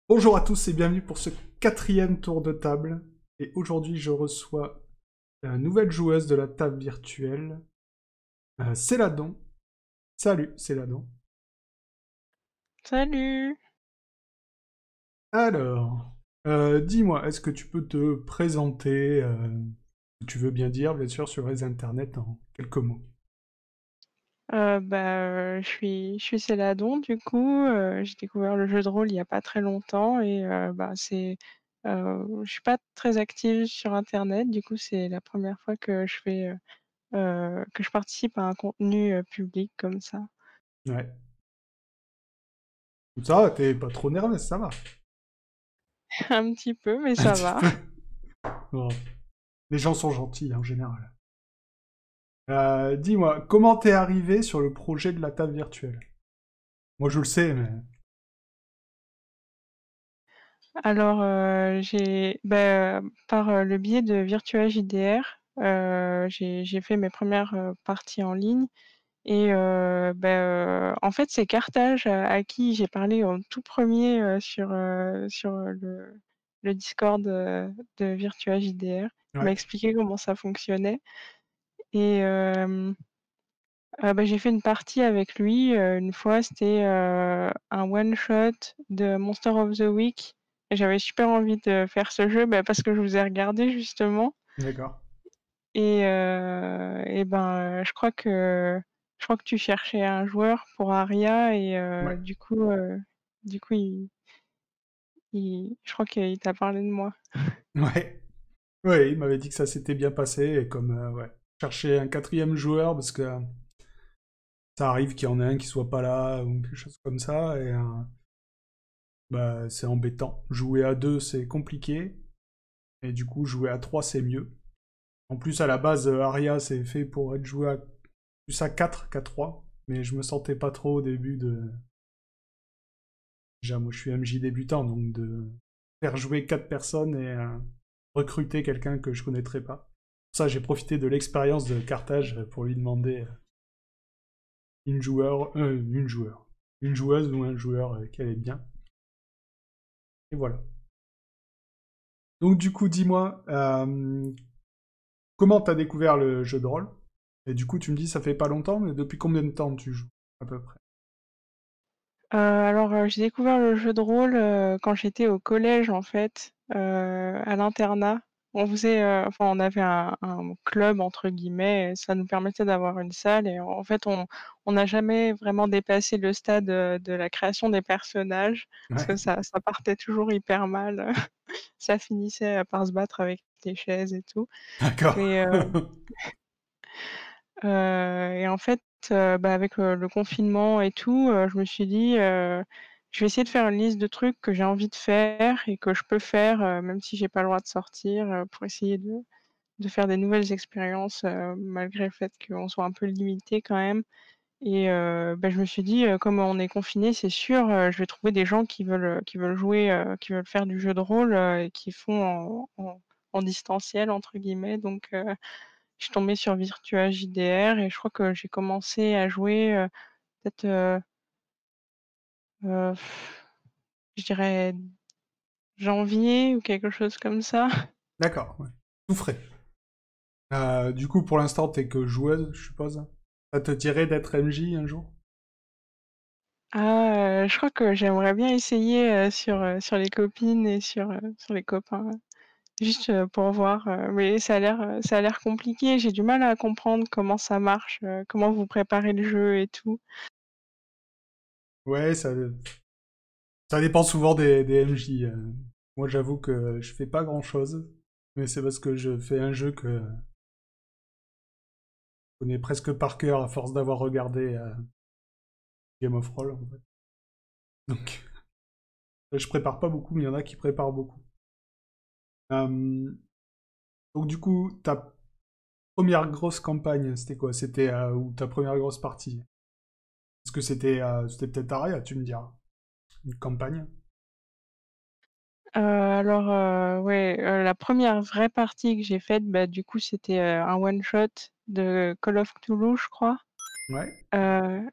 Bonjour à tous et bienvenue pour ce quatrième tour de table. Et aujourd'hui, je reçois une nouvelle joueuse de la table virtuelle, Céladon. Salut, Céladon. Salut! Alors, dis-moi, est-ce que tu peux te présenter, tu veux bien sûr, sur les internets en quelques mots? Je suis Céladon du coup, j'ai découvert le jeu de rôle il y a pas très longtemps et je suis pas très active sur internet, du coup c'est la première fois que je participe à un contenu, public comme ça. Ouais. Ça va, t'es pas trop nerveuse, ça va. Un petit peu, mais Un ça petit va. peu. Bon, les gens sont gentils en général. Dis-moi, comment t'es arrivé sur le projet de la table virtuelle? Moi, je le sais, mais... Alors, par, le biais de Virtua JDR, j'ai fait mes premières parties en ligne. Et en fait, c'est Carthage, à qui j'ai parlé en tout premier le Discord, de Virtua JDR. Il m'a Ouais, expliqué comment ça fonctionnait et j'ai fait une partie avec lui, une fois, c'était, un one shot de Monster of the Week et j'avais super envie de faire ce jeu, parce que je vous ai regardé justement. d'accord. Je crois que tu cherchais un joueur pour Aria et Ouais. du coup je crois qu'il t'a parlé de moi. Ouais. Ouais, il m'avait dit que ça s'était bien passé et comme ouais, chercher un quatrième joueur parce que ça arrive qu'il y en ait un qui soit pas là ou quelque chose comme ça et bah c'est embêtant. Jouer à deux c'est compliqué et du coup jouer à trois c'est mieux. En plus à la base Aria c'est fait pour être joué à plus à 4 qu'à 3 mais je me sentais pas trop au début de déjà moi je suis MJ débutant donc de faire jouer quatre personnes et recruter quelqu'un que je connaîtrais pas. Pour ça j'ai profité de l'expérience de Carthage pour lui demander une joueuse ou un joueur qu'elle est bien. Et voilà. Donc du coup, dis-moi, comment t'as découvert le jeu de rôle? Et du coup, tu me dis, ça fait pas longtemps, mais depuis combien de temps tu joues, à peu près? J'ai découvert le jeu de rôle, quand j'étais au collège en fait, à l'internat. On avait un «club» entre guillemets et ça nous permettait d'avoir une salle et en fait on n'a jamais vraiment dépassé le stade, de la création des personnages parce que Ouais, ça partait toujours hyper mal. Ça finissait, par se battre avec des chaises et tout d'accord. et en fait, avec, le confinement et tout, je me suis dit, «Je vais essayer de faire une liste de trucs que j'ai envie de faire et que je peux faire, même si j'ai pas le droit de sortir», pour essayer de faire des nouvelles expériences, malgré le fait qu'on soit un peu limité quand même et je me suis dit, «Comme on est confiné, c'est sûr, je vais trouver des gens qui veulent jouer, qui veulent faire du jeu de rôle, et qui font en «distanciel» entre guillemets donc je suis tombée sur Virtua JDR et je crois que j'ai commencé à jouer, peut-être, heu, je dirais janvier ou quelque chose comme ça. D'accord, ouais. Tout frais. Du coup, pour l'instant, t'es que joueuse, je suppose. Ça te dirait d'être MJ un jour? Je crois que j'aimerais bien essayer, sur les copines et sur les copains, juste, pour voir, mais ça a l'air compliqué. J'ai du mal à comprendre comment ça marche, comment vous préparez le jeu et tout. Ouais, ça dépend souvent des MJ. Moi, j'avoue que je fais pas grand-chose, mais c'est parce que je fais un jeu que je connais presque par cœur à force d'avoir regardé Game of Roll, en fait. Donc, je prépare pas beaucoup, mais il y en a qui préparent beaucoup. Euh, donc, du coup, ta première grosse campagne, c'était quoi? C'était ou ta première grosse partie? Est-ce que c'était peut-être Aria, tu me diras. Une campagne? Ouais, la première vraie partie que j'ai faite, du coup, c'était, un one shot de Call of Cthulhu, je crois. Ouais. Heu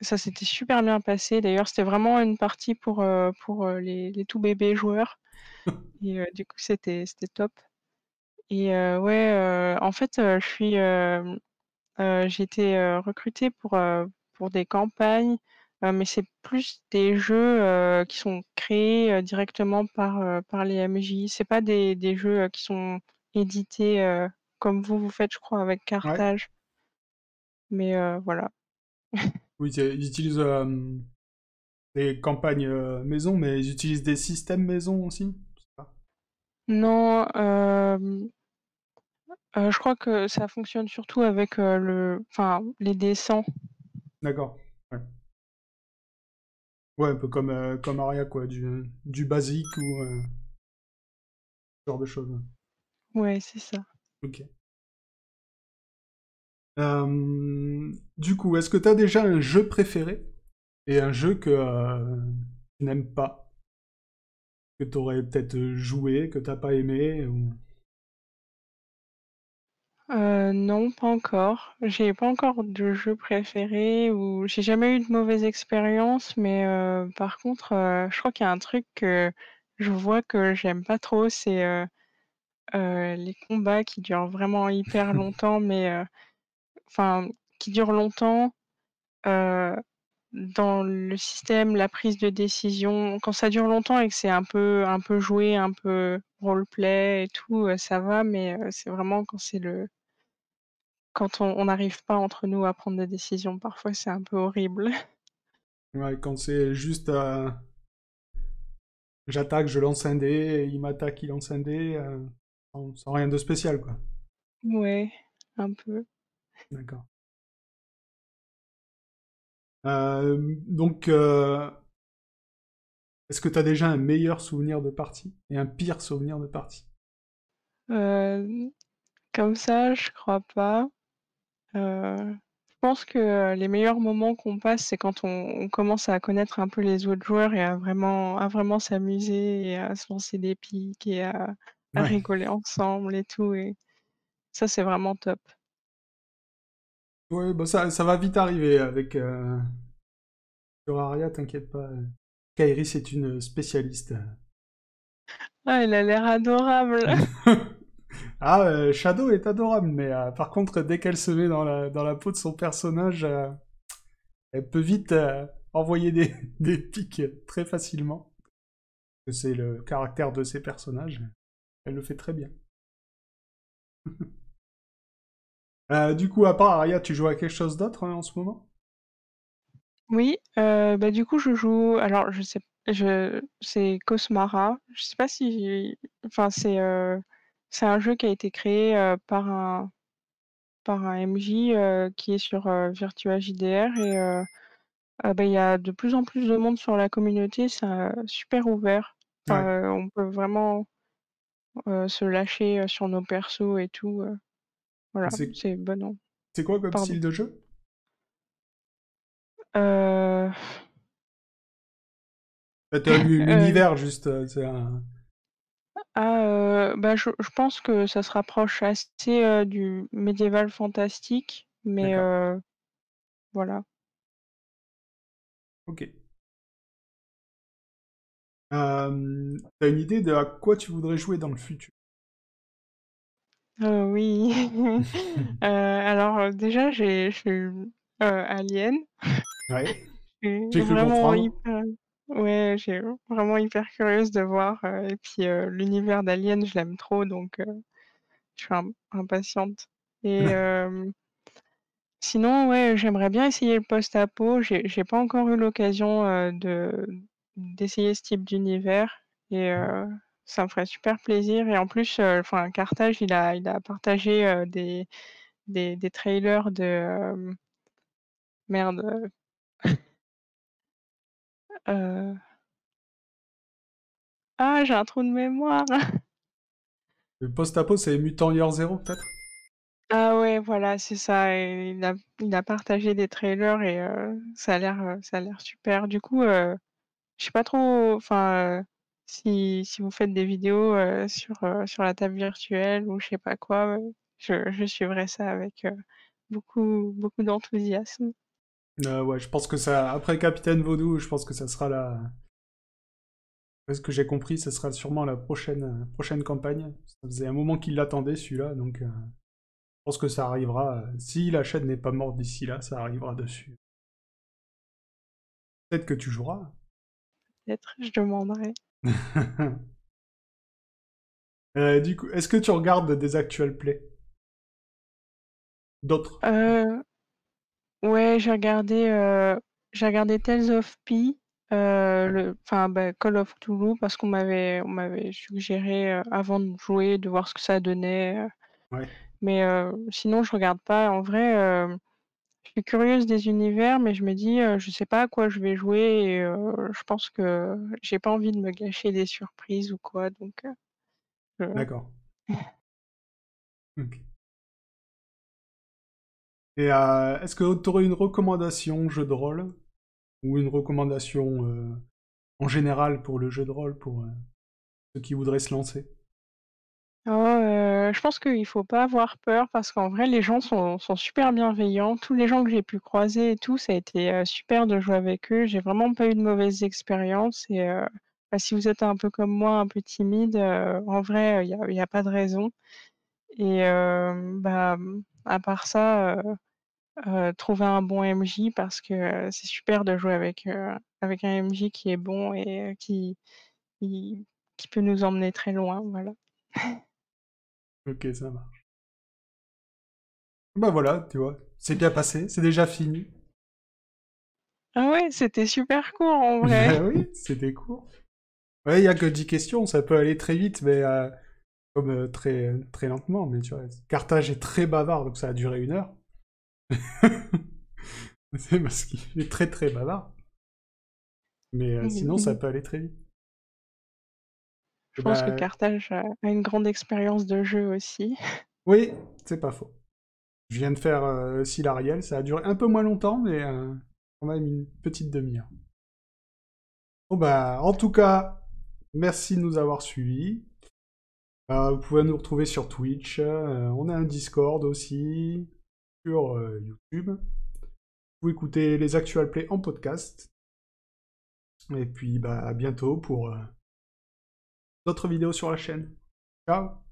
ça s'était super bien passé. D'ailleurs, c'était vraiment une partie pour les tout bébés joueurs et du coup, c'était top et ouais, en fait, j'ai été, recrutée pour des campagnes, mais c'est plus des jeux, qui sont créés, directement par les MJ. C'est pas des jeux, qui sont édités, comme vous faites, je crois, avec Ouais. Carthage, mais voilà. Oui, ils utilisent des campagnes maison, mais ils utilisent des systèmes maison aussi. Je sais pas. Non, je crois que ça fonctionne surtout avec, les dessins. D'accord. Ouais. Ouais, un peu comme Aria, quoi, du basique ou ce genre de choses. Ouais, c'est ça. Ok. Du coup, est-ce que tu as déjà un jeu préféré et un jeu que tu n'aimes pas, que tu aurais peut-être joué, que t'as pas aimé ou... Non, pas encore. J'ai pas encore de jeu préféré ou j'ai jamais eu de mauvaise expérience, mais par contre, je crois qu'il y a un truc que je vois que j'aime pas trop, c'est, les combats qui durent vraiment hyper longtemps, mais enfin, qui durent longtemps, heu, dans le système, la prise de décision. Quand ça dure longtemps et que c'est un peu joué, un peu roleplay et tout, ça va, mais c'est vraiment quand on n'arrive pas entre nous à prendre des décisions, parfois c'est un peu horrible. Ouais, quand c'est juste j'attaque, je lance un dé, il m'attaque, il lance un dé, sans rien de spécial, quoi. Ouais, un peu. D'accord. Donc, est-ce que tu as déjà un meilleur souvenir de partie et un pire souvenir de partie? Heu, Comme ça, je crois pas. Je pense que, les meilleurs moments qu'on passe, c'est quand on commence à connaître un peu les autres joueurs et à vraiment s'amuser et à se lancer des piques et à Ouais. rigoler ensemble et tout et ça, c'est vraiment top. Ouais, bah ça va vite arriver avec sur Aria, t'inquiète pas. Kairi, c'est une spécialiste. Ah, elle a l'air adorable! Ah, Shadow est adorable, mais par contre, dès qu'elle se met dans la peau de son personnage, elle peut vite envoyer des pics très facilement. C'est le caractère de ses personnages. Elle le fait très bien. Du coup, à part Aria, tu joues à quelque chose d'autre en ce moment? Oui, bah, du coup, je joue alors je sais c'est Cosmara. Je sais pas si enfin, c'est un jeu qui a été créé, par un MJ, qui est sur, Virtua JDR et bah, il y a de plus en plus de monde sur la communauté, c'est, super ouvert. Enfin, Ouais. on peut vraiment, se lâcher, sur nos persos et tout, voilà, C'est c'est bon an c'est quoi comme pardon. style de jeu? Heu, heu L'univers, juste, c'est un... Bah, je pense que ça se rapproche assez, du médiéval fantastique, mais D'accord. voilà. Ok. T'as une idée de à quoi tu voudrais jouer dans le futur? Oui. Alors, déjà, j'ai eu, Alien. Ouais, Je j'ai suis cru vraiment comprendre. hyper ouais, j'ai vraiment hyper curieuse de voir, et puis, l'univers d'Alien, je l'aime trop donc je suis impatiente et sinon, ouais, j'aimerais bien essayer le post-apo. J'ai pas encore eu l'occasion, d'essayer ce type d'univers et ça me ferait super plaisir et en plus, enfin, Carthage, il a partagé, des trailers de, merde, heu, ah, j'ai un trou de mémoire! Le post-apo, c'est Mutant Year Zero, peut-être? Ah ouais, voilà, c'est ça et il a partagé des trailers et ça a l'air super. Du coup, je sais pas trop, enfin, si vous faites des vidéos, sur la table virtuelle ou je sais pas quoi, je suivrai ça avec, beaucoup beaucoup d'enthousiasme. Ouais, je pense que ça... Après Capitaine Vaudou, je pense que ça sera la... Ce que j'ai compris, ça sera sûrement la prochaine campagne. Ça faisait un moment qu'il l'attendait, celui-là, donc je pense que ça arrivera. Si la chaîne n'est pas morte d'ici là, ça arrivera dessus. Peut-être que tu joueras. Peut-être, je demanderai. Du coup, est-ce que tu regardes des actual plays? D'autres? Euh, ouais, j'ai regardé Tales of P, Ouais. enfin bah, Call of Cthulhu parce qu'on m'avait suggéré avant de jouer de voir ce que ça donnait. Ouais. Mais sinon je regarde pas. En vrai, je suis curieuse des univers, mais je me dis je sais pas à quoi je vais jouer et je pense que j'ai pas envie de me gâcher des surprises ou quoi, donc je- D'accord. Ok. Et est-ce que tu aurais une recommandation jeu de rôle? Ou une recommandation en général pour le jeu de rôle, pour ceux qui voudraient se lancer? Oh, je pense qu'il faut pas avoir peur parce qu'en vrai, les gens sont super bienveillants. Tous les gens que j'ai pu croiser et tout, ça a été, super de jouer avec eux. J'ai vraiment pas eu de mauvaises expériences et bah, si vous êtes un peu comme moi, un peu timide, en vrai, il y a pas de raison et bah, à part ça, trouver un bon MJ parce que, c'est super de jouer avec un MJ qui est bon et qui qui peut nous emmener très loin, voilà. Ok, ça marche. Bah voilà, tu vois, c'est bien passé, c'est déjà fini. Ah ouais, c'était super court en vrai. Bah oui, c'était court. Ouais, il y a que 10 questions, ça peut aller très vite, mais comme très lentement, mais tu vois, Carthage est très bavard, donc ça a duré 1 heure. C'est parce qu'il est très très bavard. Mais sinon, ça peut aller très vite. Je Et pense que ben, Carthage a une grande expérience de jeu aussi. oui, c'est pas faux. Je viens de faire Silariel, ça a duré un peu moins longtemps, mais quand même une petite demi-heure. Bon bah, en tout cas, merci de nous avoir suivis. Vous pouvez nous retrouver sur Twitch, on a un Discord aussi, sur YouTube. Vous pouvez écouter les Actual Play en podcast. Et puis bah, à bientôt pour d'autres vidéos sur la chaîne. Ciao!